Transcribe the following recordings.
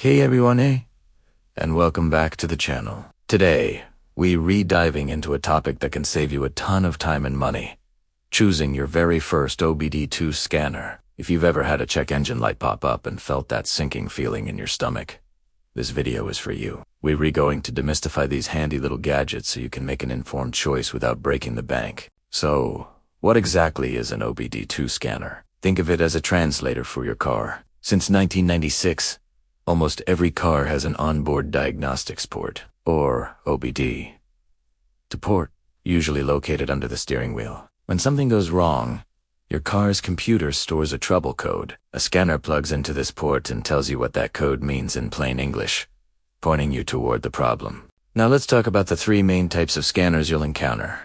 Hey everyone, and welcome back to the channel. Today, we re-diving into a topic that can save you a ton of time and money. Choosing your very first OBD2 scanner. If you've ever had a check engine light pop up and felt that sinking feeling in your stomach, this video is for you. We're going to demystify these handy little gadgets so you can make an informed choice without breaking the bank. So, what exactly is an OBD2 scanner? Think of it as a translator for your car. Since 1996, almost every car has an onboard diagnostics port, or OBD. To port, usually located under the steering wheel. When something goes wrong, your car's computer stores a trouble code. A scanner plugs into this port and tells you what that code means in plain English, pointing you toward the problem. Now let's talk about the three main types of scanners you'll encounter: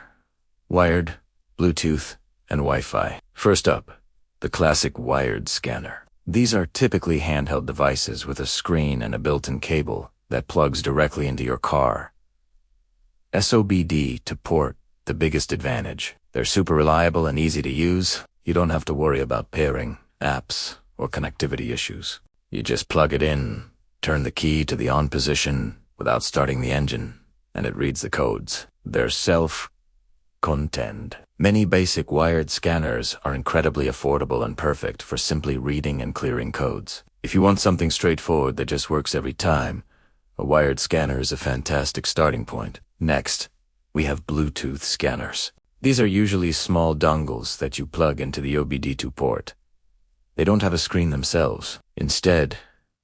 wired, Bluetooth, and Wi-Fi. First up, the classic wired scanner. These are typically handheld devices with a screen and a built-in cable that plugs directly into your car. SOBD to port, the biggest advantage. They're super reliable and easy to use. You don't have to worry about pairing, apps, or connectivity issues. You just plug it in, turn the key to the on position without starting the engine, and it reads the codes. They're self-contained. Many basic wired scanners are incredibly affordable and perfect for simply reading and clearing codes. If you want something straightforward that just works every time, a wired scanner is a fantastic starting point. Next, we have Bluetooth scanners. These are usually small dongles that you plug into the OBD2 port. They don't have a screen themselves. Instead,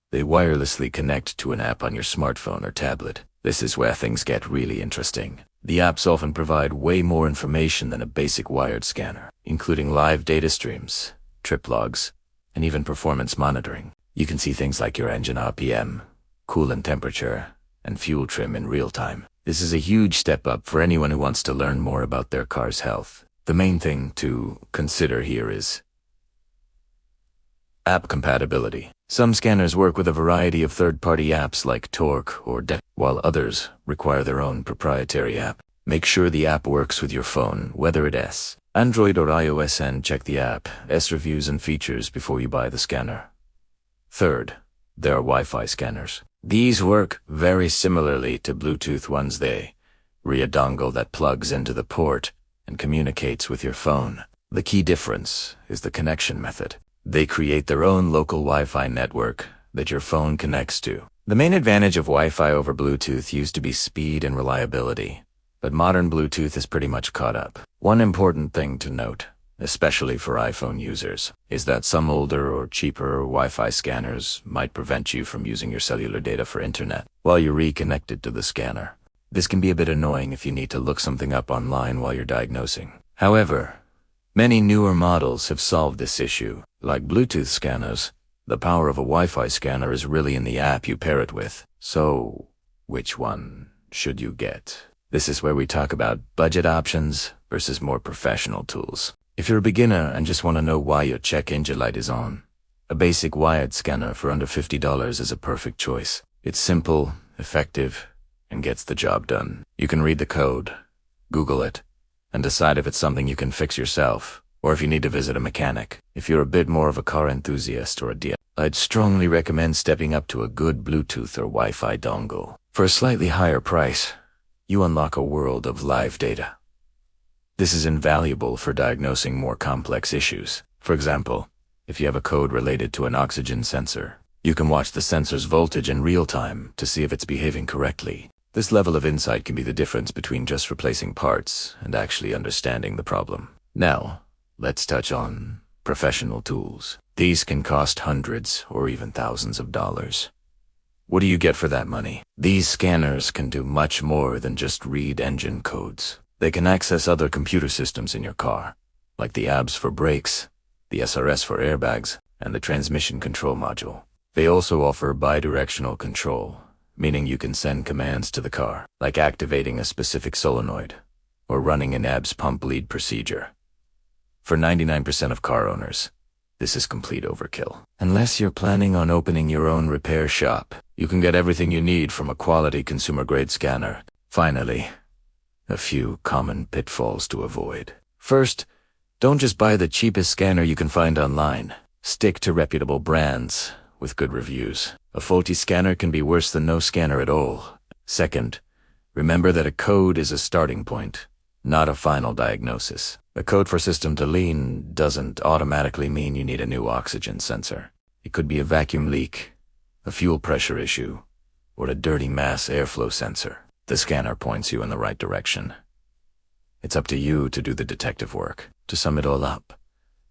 they wirelessly connect to an app on your smartphone or tablet. This is where things get really interesting. The apps often provide way more information than a basic wired scanner, including live data streams, trip logs, and even performance monitoring. You can see things like your engine RPM, coolant temperature, and fuel trim in real time. This is a huge step up for anyone who wants to learn more about their car's health. The main thing to consider here is app compatibility. Some scanners work with a variety of third-party apps like Torque or decode, while others require their own proprietary app. Make sure the app works with your phone, whether it's Android or iOS, and check the app's reviews and features before you buy the scanner. Third, there are Wi-Fi scanners. These work very similarly to Bluetooth ones. They read a dongle that plugs into the port and communicates with your phone. The key difference is the connection method. They create their own local Wi-Fi network that your phone connects to. The main advantage of Wi-Fi over Bluetooth used to be speed and reliability, but modern Bluetooth is pretty much caught up. One important thing to note, especially for iPhone users, is that some older or cheaper Wi-Fi scanners might prevent you from using your cellular data for internet while you're reconnected to the scanner. This can be a bit annoying if you need to look something up online while you're diagnosing. However, many newer models have solved this issue. Like Bluetooth scanners, the power of a Wi-Fi scanner is really in the app you pair it with. So, which one should you get? This is where we talk about budget options versus more professional tools. If you're a beginner and just want to know why your check engine light is on, a basic wired scanner for under $50 is a perfect choice. It's simple, effective, and gets the job done. You can read the code, Google it, and decide if it's something you can fix yourself, or if you need to visit a mechanic. If you're a bit more of a car enthusiast or a DIY, I'd strongly recommend stepping up to a good Bluetooth or Wi-Fi dongle. For a slightly higher price, you unlock a world of live data. This is invaluable for diagnosing more complex issues. For example, if you have a code related to an oxygen sensor, you can watch the sensor's voltage in real time to see if it's behaving correctly. This level of insight can be the difference between just replacing parts and actually understanding the problem. Now, let's touch on professional tools. These can cost hundreds or even thousands of dollars. What do you get for that money? These scanners can do much more than just read engine codes. They can access other computer systems in your car, like the ABS for brakes, the SRS for airbags, and the transmission control module. They also offer bidirectional control, meaning you can send commands to the car, like activating a specific solenoid or running an ABS pump lead procedure. For 99% of car owners, this is complete overkill. Unless you're planning on opening your own repair shop, you can get everything you need from a quality consumer-grade scanner. Finally, a few common pitfalls to avoid. First, don't just buy the cheapest scanner you can find online. Stick to reputable brands with good reviews. A faulty scanner can be worse than no scanner at all. Second, remember that a code is a starting point, not a final diagnosis. A code for system to lean doesn't automatically mean you need a new oxygen sensor. It could be a vacuum leak, a fuel pressure issue, or a dirty mass airflow sensor. The scanner points you in the right direction. It's up to you to do the detective work. To sum it all up,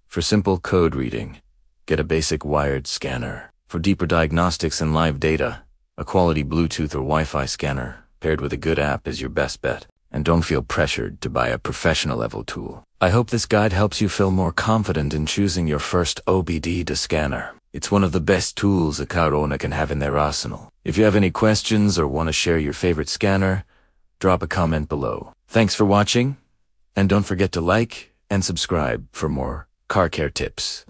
for simple code reading, get a basic wired scanner. For deeper diagnostics and live data, a quality Bluetooth or Wi-Fi scanner paired with a good app is your best bet. And don't feel pressured to buy a professional level tool. I hope this guide helps you feel more confident in choosing your first OBD2 scanner. It's one of the best tools a car owner can have in their arsenal. If you have any questions or want to share your favorite scanner, drop a comment below. Thanks for watching, and don't forget to like and subscribe for more car care tips.